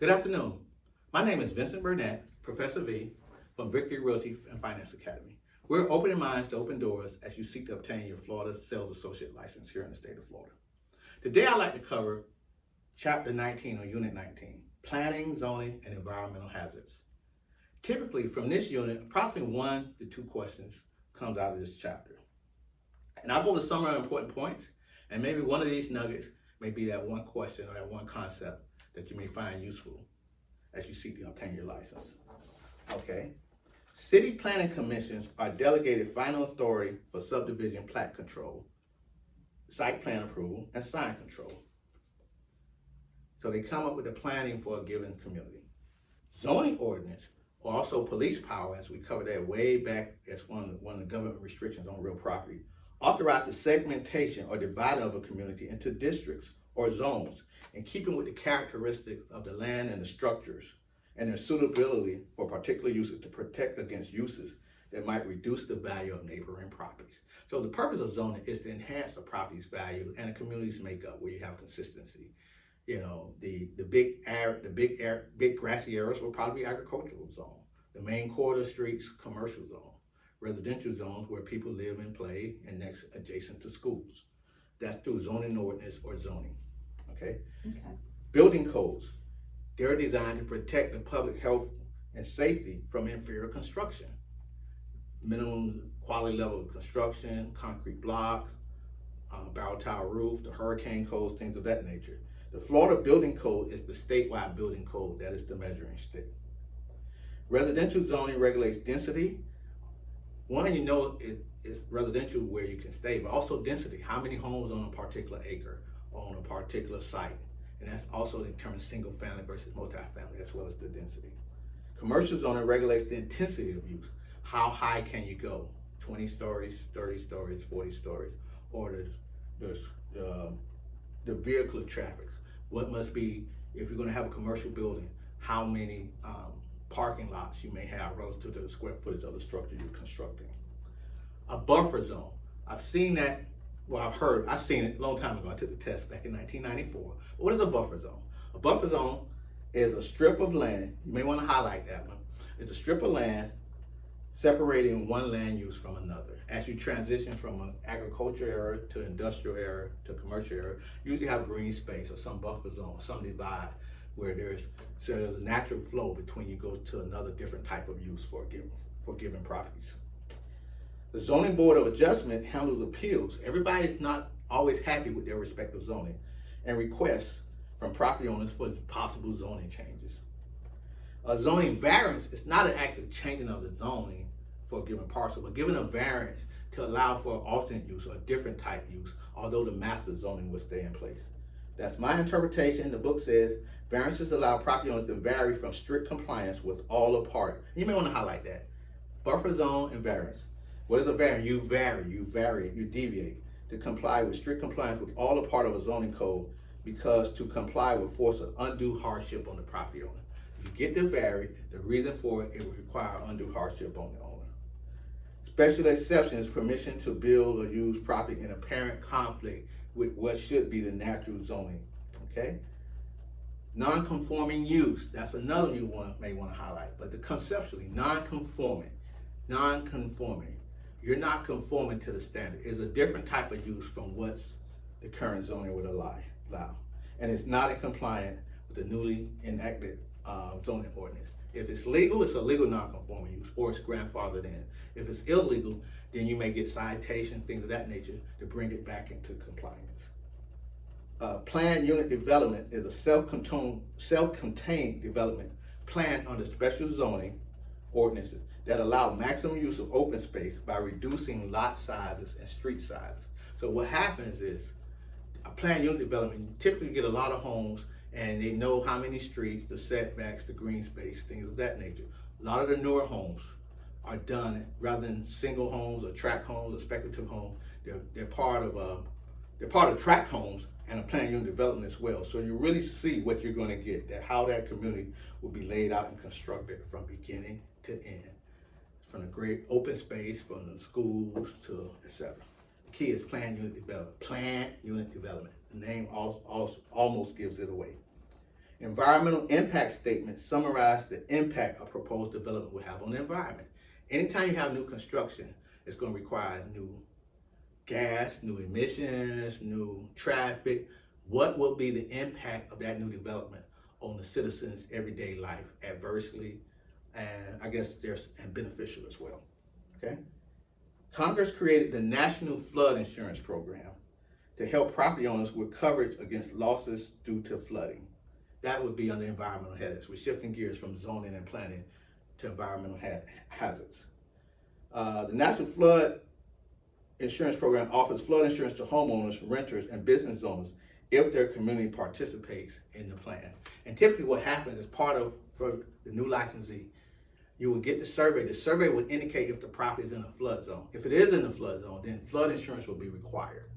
Good afternoon. My name is Vincent Burnett, Professor V from Victory Realty and Finance Academy. We're opening minds to open doors as you seek to obtain your Florida Sales Associate license here in the state of Florida. Today I'd like to cover Chapter 19 or Unit 19, Planning, Zoning, and Environmental Hazards. Typically from this unit, approximately 1 to 2 questions comes out of this chapter. And I'll go over some of the important points, and maybe one of these nuggets may be that one question or that one concept that you may find useful as you seek to obtain your license. Okay. City planning commissions are delegated final authority for subdivision plat control, site plan approval, and sign control. So they come up with the planning for a given community. Zoning ordinance, or also police power, as we covered that way back as one of the government restrictions on real property, authorize the segmentation or dividing of a community into districts or zones in keeping with the characteristics of the land and the structures and their suitability for particular uses to protect against uses that might reduce the value of neighboring properties. So the purpose of zoning is to enhance a property's value and a community's makeup where you have consistency. You know, the big grassy areas will probably be agricultural zone. The main corridor streets, commercial zone. Residential zones where people live and play and next adjacent to schools. That's through zoning ordinance or zoning. Okay. Building codes. They're designed to protect the public health and safety from inferior construction. Minimum quality level of construction, concrete blocks, barrel tile roof, the hurricane codes, things of that nature. The Florida Building Code is the statewide building code. That is the measuring stick. Residential zoning regulates density. One, you know, is residential where you can stay, but also density. How many homes on a particular acre or on a particular site? And that's also determines single family versus multifamily, as well as the density. Commercial zoning regulates the intensity of use. How high can you go? 20 stories, 30 stories, 40 stories, or the vehicle traffic. What must be, if you're going to have a commercial building, how many parking lots you may have relative to the square footage of the structure you're constructing. A buffer zone. I've seen that, I've seen it a long time ago. I took the test back in 1994. What is a buffer zone? A buffer zone is a strip of land, you may want to highlight that one. It's a strip of land separating one land use from another. As you transition from an agriculture area to industrial area to commercial area, you usually have green space or some buffer zone, some divide where there's a natural flow between you go to another different type of use for given properties. The Zoning Board of Adjustment handles appeals. Everybody's not always happy with their respective zoning and requests from property owners for possible zoning changes. A zoning variance is not an actual changing of the zoning for a given parcel, but giving a variance to allow for an alternate use or a different type use, although the master zoning will stay in place. That's my interpretation. The book says variances allow property owners to vary from strict compliance with all or part. You may want to highlight that. Buffer zone and variance. What is a variance? You vary, you deviate to comply with strict compliance with all or part of a zoning code, because to comply would force an undue hardship on the property owner. If you get to vary, the reason for it will require undue hardship on the owner. Special exceptions, permission to build or use property in apparent conflict with what should be the natural zoning. Okay. Non-conforming use. That's another one you may want to highlight. But conceptually, non-conforming. You're not conforming to the standard. It's a different type of use from what's the current zoning would allow. And it's not in compliance with the newly enacted zoning ordinance. If it's legal, it's a legal non-conforming use, or it's grandfathered in. If it's illegal, then you may get citations, things of that nature, to bring it back into compliance. Planned unit development is a self-contained development planned under special zoning ordinances that allow maximum use of open space by reducing lot sizes and street sizes. So what happens is, a planned unit development, you typically get a lot of homes and they know how many streets, the setbacks, the green space, things of that nature. A lot of the newer homes are done rather than single homes or tract homes or speculative homes. They're part of tract homes and a planned unit development as well. So you really see what you're going to get, that how that community will be laid out and constructed from beginning to end, from the great open space, from the schools to etc. The key is planned unit development. Planned unit development. The name almost gives it away. Environmental impact statements summarize the impact a proposed development will have on the environment. Anytime you have new construction, it's going to require new gas, new emissions, new traffic. What will be the impact of that new development on the citizens' everyday life adversely, and I guess and beneficial as well, okay? Congress created the National Flood Insurance Program to help property owners with coverage against losses due to flooding. That would be under environmental hazards. We're shifting gears from zoning and planning to environmental hazards. The National Flood Insurance Program offers flood insurance to homeowners, renters, and business owners if their community participates in the plan. And typically what happens is for the new licensee, you will get the survey. The survey will indicate if the property is in a flood zone. If it is in the flood zone, then flood insurance will be required.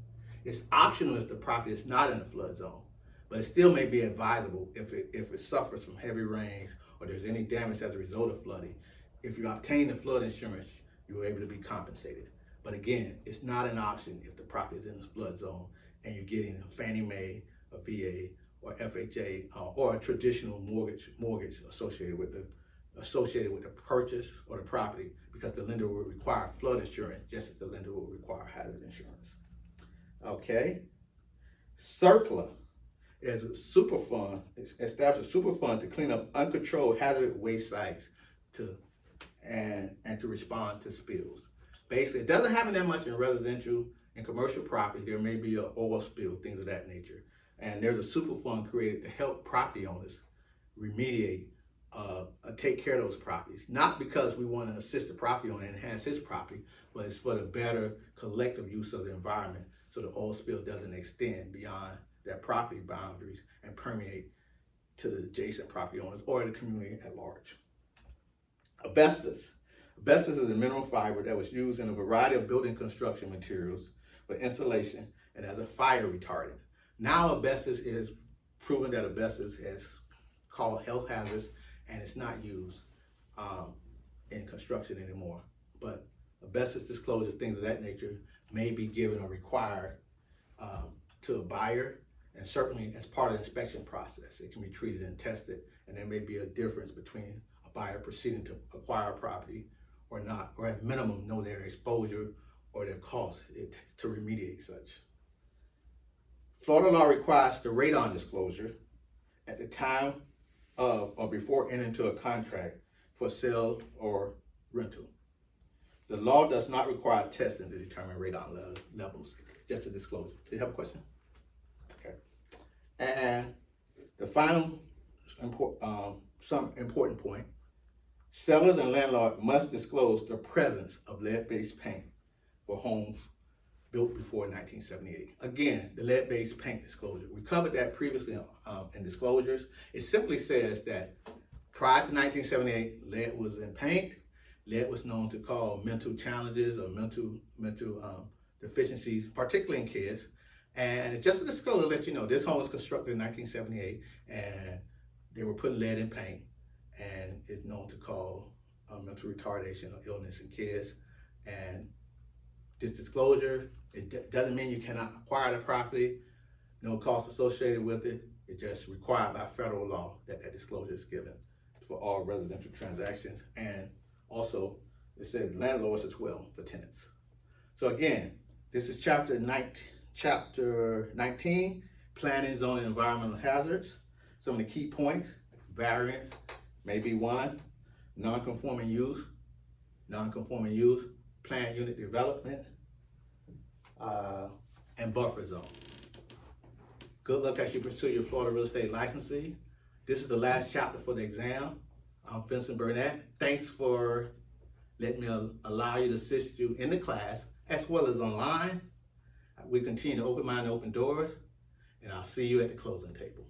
It's optional if the property is not in the flood zone, but it still may be advisable if it suffers from heavy rains or there's any damage as a result of flooding. If you obtain the flood insurance, you're able to be compensated. But again, it's not an option if the property is in the flood zone and you're getting a Fannie Mae, a VA, or FHA, or a traditional mortgage associated with the purchase or the property, because the lender will require flood insurance just as the lender will require hazard insurance. Okay. CERCLA is a super fund. It's established a super fund to clean up uncontrolled hazardous waste sites and to respond to spills. Basically, it doesn't happen that much in residential and commercial property. There may be an oil spill, things of that nature. And there's a super fund created to help property owners remediate, take care of those properties. Not because we want to assist the property owner and enhance his property, but it's for the better collective use of the environment so the oil spill doesn't extend beyond their property boundaries and permeate to the adjacent property owners or the community at large. Asbestos. Asbestos is a mineral fiber that was used in a variety of building construction materials for insulation and as a fire retardant. Now asbestos is proven that asbestos is called health hazards and it's not used in construction anymore. But asbestos disclosures, things of that nature, may be given or required to a buyer, and certainly as part of the inspection process. It can be treated and tested, and there may be a difference between a buyer proceeding to acquire a property or not, or at minimum know their exposure or their cost to remediate such. Florida law requires the radon disclosure at the time of or before entering into a contract for sale or rental. The law does not require testing to determine radon levels, just a disclosure. Do you have a question? Okay. And the final some important point, sellers and landlords must disclose the presence of lead-based paint for homes built before 1978. Again, the lead-based paint disclosure. We covered that previously in disclosures. It simply says that prior to 1978, lead was in paint. Lead was known to cause mental challenges or mental deficiencies, particularly in kids. And it's just a disclosure to let you know this home was constructed in 1978 and they were putting lead in paint, and it's known to cause mental retardation or illness in kids. And this disclosure, it doesn't mean you cannot acquire the property, no cost associated with it. It's just required by federal law that disclosure is given for all residential transactions. And also, it says landlords as well for tenants. So again, this is chapter 19, Planning, Zoning, Environmental Hazards. Some of the key points: variance may be one, non-conforming use, planned unit development, and buffer zone. Good luck as you pursue your Florida real estate licensing. This is the last chapter for the exam. I'm Vincent Burnett. Thanks for letting me allow you to assist you in the class as well as online. We continue to open mind and open doors, and I'll see you at the closing table.